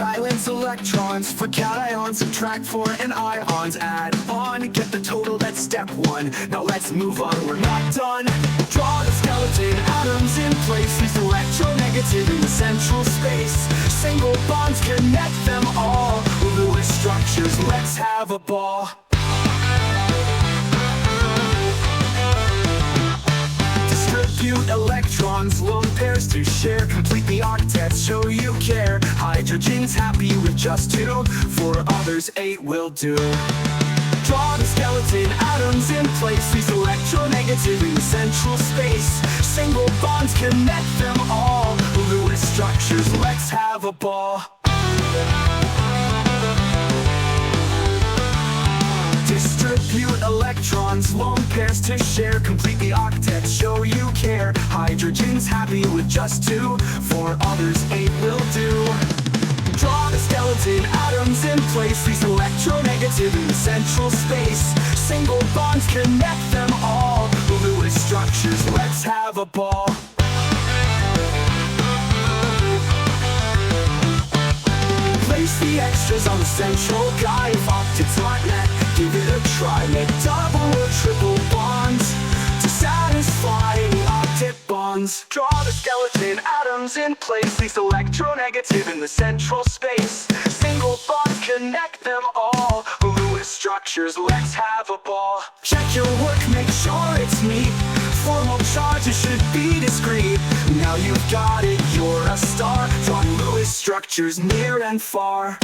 Valence electrons for cations, subtract for an ions, add on, get the total, that's step one. Now let's move on, we're not done. Draw the skeleton atoms in place, these electronegative in the central space. Single bonds connect them all, Lewis structures, let's have a ball. Distribute electrons, lone pairs to share, complete the octet, show you care. Hydrogen's happy with just 2, for others 8 will do. Draw the skeleton atoms in place, these electronegative in the central space. Single bonds connect them all, Lewis structures, let's have a ball. Distribute electrons, lone pairs to share, complete the octet, show you care. Hydrogen's happy with just 2, for others 8 will do. Draw the skeleton atoms in place, these electronegative in the central space. Single bonds connect them all, Lewis structures, let's have a ball. Place the extras on the central guide. If octets aren't met, give it a try. Make double or triple bonds to satisfy any octet bonds. Draw the skeleton atoms in place, these electronegative in the central space. Single bonds connect them all, Lewis structures, let's have a ball. Check your work, make sure it's neat. Formal charges should be discreet. Now you've got it, you're a star. Drawing Lewis structures near and far.